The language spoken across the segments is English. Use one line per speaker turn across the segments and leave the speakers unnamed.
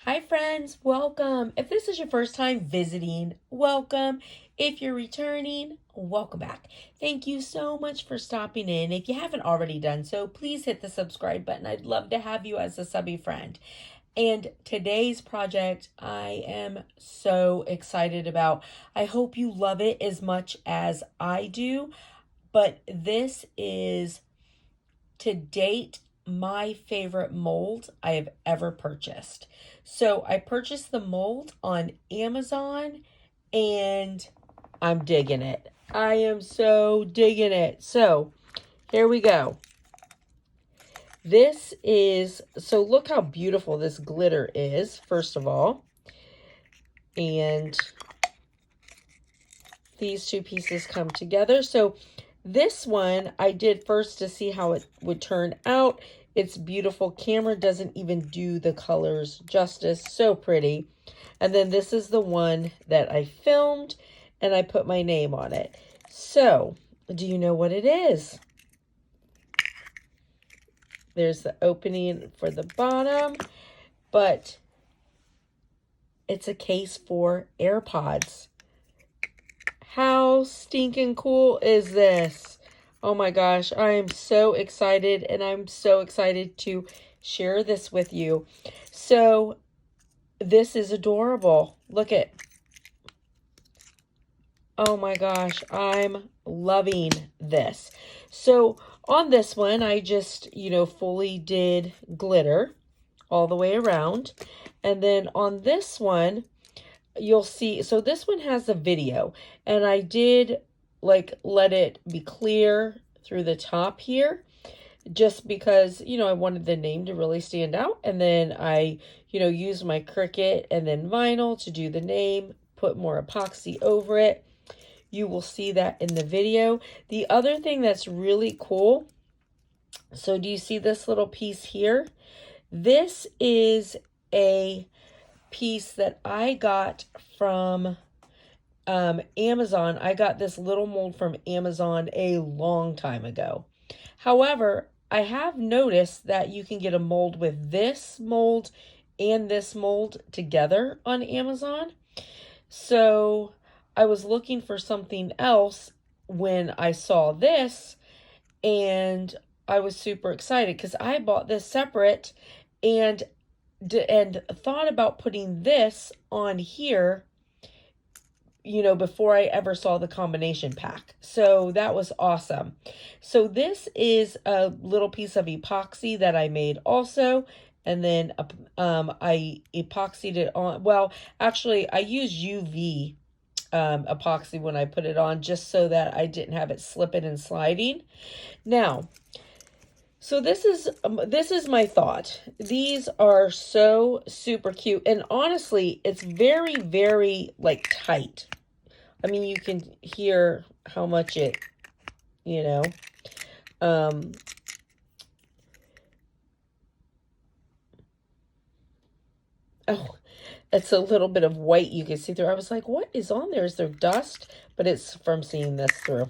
Hi friends, welcome. If this is your first time visiting, welcome. If you're returning, welcome back. Thank you so much for stopping in. If you haven't already done so, please hit the subscribe button. I'd love to have you as a subby friend. And today's project, I am so excited about. I hope you love it as much as I do, but this is to date my favorite mold I have ever purchased. So I purchased the mold on Amazon and I'm digging it. I am so digging it. So here we go. This is, so look how beautiful this glitter is, first of all. And these two pieces come together. So this one I did first to see how it would turn out. It's beautiful. Camera doesn't even do the colors justice. So pretty. And then this is the one that I filmed and I put my name on it. So, do you know what it is? There's the opening for the bottom, but it's a case for AirPods. How stinking cool is this? Oh my gosh, I am so excited, and I'm so excited to share this with you. So this is adorable. Look at, oh my gosh, I'm loving this. So on this one, I just, fully did glitter all the way around. And then on this one, you'll see, so this one has a video, and I did let it be clear through the top here, just because, I wanted the name to really stand out. And then I, used my Cricut and then vinyl to do the name, put more epoxy over it. You will see that in the video. The other thing that's really cool, so do you see this little piece here? This is a piece that I got from Amazon. I got this little mold from Amazon a long time ago. However, I have noticed that you can get a mold with this mold and this mold together on Amazon. So I was looking for something else when I saw this, and I was super excited because I bought this separate and thought about putting this on here, before I ever saw the combination pack. So that was awesome. So this is a little piece of epoxy that I made also. And then I epoxied it on. Well, actually, I used UV epoxy when I put it on, just so that I didn't have it slipping and sliding. Now, so this is my thought. These are so super cute, and honestly, it's very, very tight. I mean, you can hear how much it, oh, it's a little bit of white you can see through. I was like, what is on there? Is there dust? But it's from seeing this through.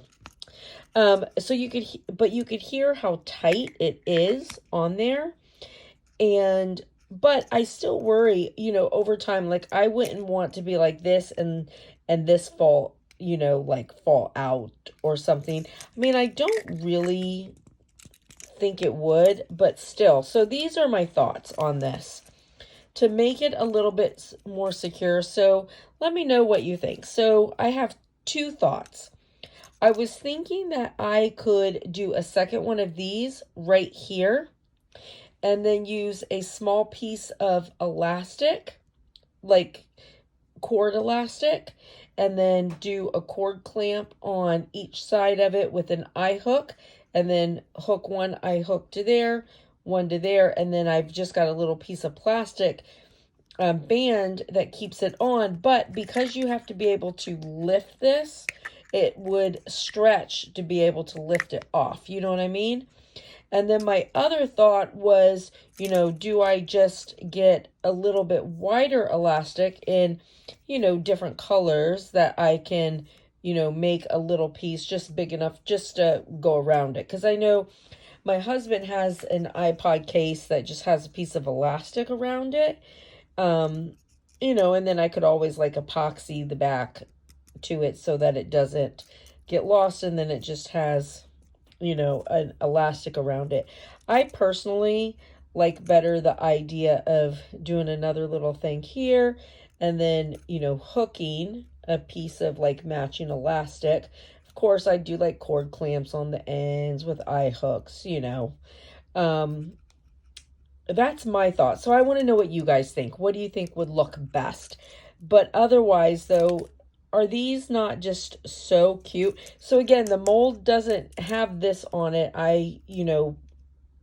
So you could hear how tight it is on there. But I still worry, over time, I wouldn't want to be like this and this fall, fall out or something. I mean, I don't really think it would, but still. So these are my thoughts on this to make it a little bit more secure. So let me know what you think. So I have two thoughts. I was thinking that I could do a second one of these right here and then use a small piece of elastic, like cord elastic, and then do a cord clamp on each side of it with an eye hook, and then hook one eye hook to there, one to there, and then I've just got a little piece of plastic band that keeps it on. But because you have to be able to lift this, it would stretch to be able to lift it off. You know what I mean? And then my other thought was, do I just get a little bit wider elastic in, different colors that I can, make a little piece just big enough just to go around it? Because I know my husband has an iPod case that just has a piece of elastic around it. You know, and then I could always like epoxy the back to it so that it doesn't get lost, and then it just has, you know, an elastic around it. I personally like better the idea of doing another little thing here and then, you know, hooking a piece of like matching elastic. Of course, I do like cord clamps on the ends with eye hooks, you know. Um, that's my thought. So I want to know what you guys think. What do you think would look best? But otherwise, though, are these not just so cute? So again, the mold doesn't have this on it. I, you know,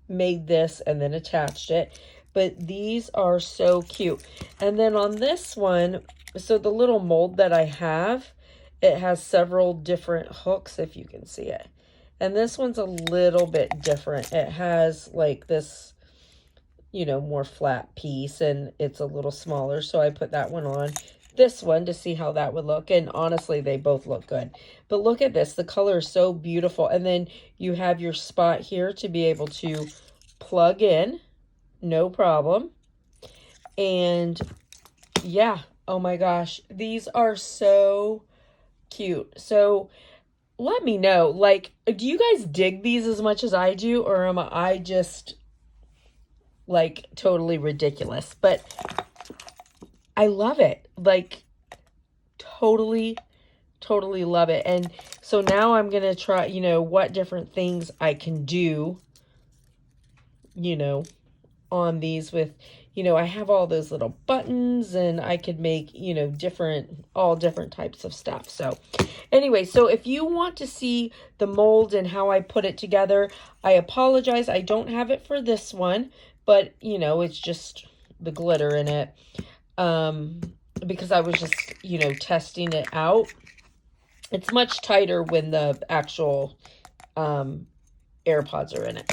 made this and then attached it. But these are so cute. And then on this one, so the little mold that I have, it has several different hooks, if you can see it. And this one's a little bit different. It has like this, you know, more flat piece, and it's a little smaller. So I put that one on this one to see how that would look. And honestly, they both look good. But look at this. The color is so beautiful. And then you have your spot here to be able to plug in. No problem. And yeah, oh my gosh, these are so cute. So let me know, like, do you guys dig these as much as I do, or am I just like totally ridiculous? But I love it. Like, totally love it. And so now I'm going to try, you know, what different things I can do, you know, on these with, you know, I have all those little buttons, and I could make, you know, all different types of stuff. So anyway, so if you want to see the mold and how I put it together, I apologize. I don't have it for this one, but you know, it's just the glitter in it. Because I was just, you know, testing it out. It's much tighter when the actual AirPods are in it.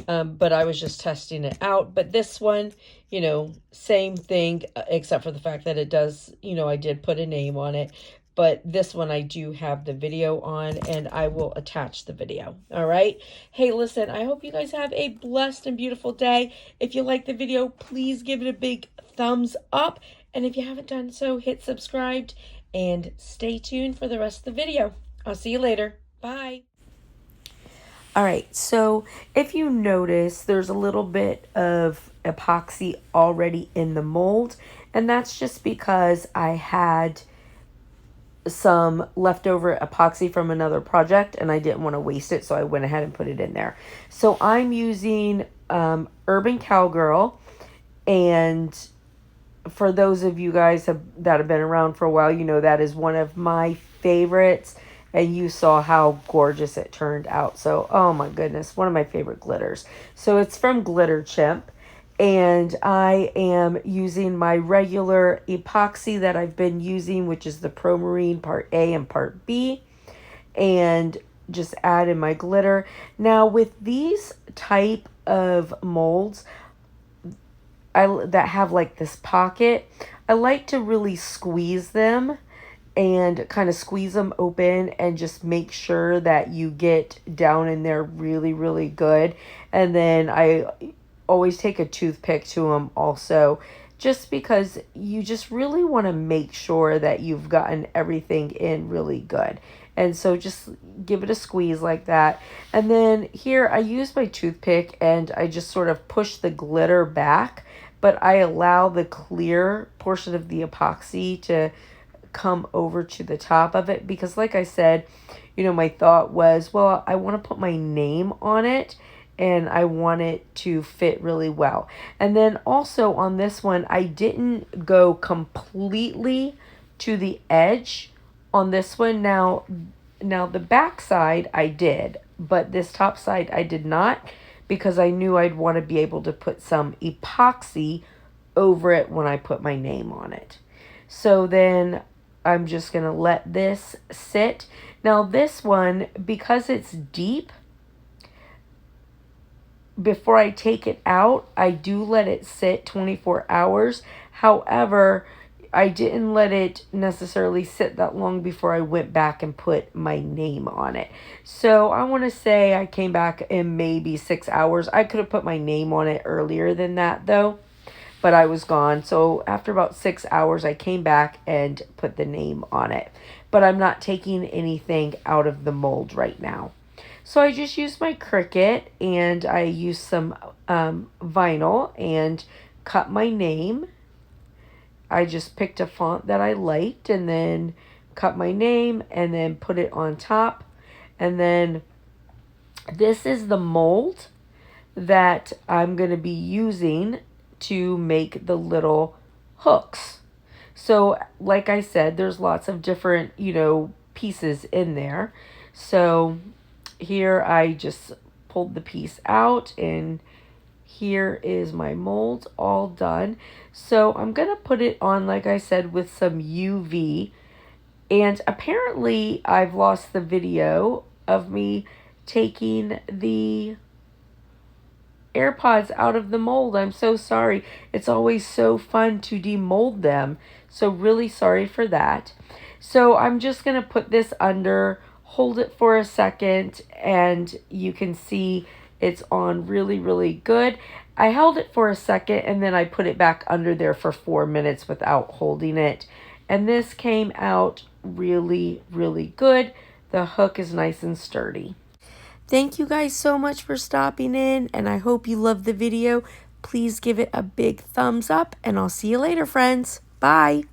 But I was just testing it out. But this one, you know, same thing, except for the fact that it does, you know, I did put a name on it. But this one I do have the video on, and I will attach the video. All right. Hey, listen, I hope you guys have a blessed and beautiful day. If you like the video, please give it a big thumbs up. And if you haven't done so, hit subscribe and stay tuned for the rest of the video. I'll see you later. Bye. All right, so if you notice, there's a little bit of epoxy already in the mold, and that's just because I had some leftover epoxy from another project and I didn't want to waste it, so I went ahead and put it in there. So I'm using Urban Cowgirl, and for those of you guys that have been around for a while, you know that is one of my favorites. And you saw how gorgeous it turned out. So, oh my goodness, one of my favorite glitters. So it's from Glitter Chimp. And I am using my regular epoxy that I've been using, which is the Pro Marine Part A and Part B. And just add in my glitter. Now with these type of molds that have like this pocket, I like to really squeeze them and kind of squeeze them open and just make sure that you get down in there really good. And then I always take a toothpick to them also, just because you just really want to make sure that you've gotten everything in really good. And so just give it a squeeze like that. And then here I use my toothpick and I just sort of push the glitter back, but I allow the clear portion of the epoxy to come over to the top of it, because like I said, you know, my thought was, well, I want to put my name on it and I want it to fit really well. And then also on this one, I didn't go completely to the edge on this one. Now the back side I did, but this top side I did not, because I knew I'd want to be able to put some epoxy over it when I put my name on it. So then I'm just going to let this sit. Now this one, because it's deep, before I take it out, I do let it sit 24 hours. However, I didn't let it necessarily sit that long before I went back and put my name on it. So I want to say I came back in maybe 6 hours. I could have put my name on it earlier than that though. but I was gone. So after about 6 hours, I came back and put the name on it. But I'm not taking anything out of the mold right now. So I just used my Cricut and I used some vinyl and cut my name. I just picked a font that I liked and then cut my name and then put it on top. And then this is the mold that I'm going to be using to make the little hooks. So like I said, there's lots of different, pieces in there. So here I just pulled the piece out and here is my mold all done. So I'm going to put it on, like I said, with some UV. And apparently I've lost the video of me taking the AirPods out of the mold. I'm so sorry. It's always so fun to demold them. So really sorry for that. So I'm just going to put this under, hold it for a second, and you can see it's on really, really good. I held it for a second and then I put it back under there for 4 minutes without holding it. And this came out really, really good. The hook is nice and sturdy. Thank you guys so much for stopping in, and I hope you loved the video. Please give it a big thumbs up, and I'll see you later, friends. Bye.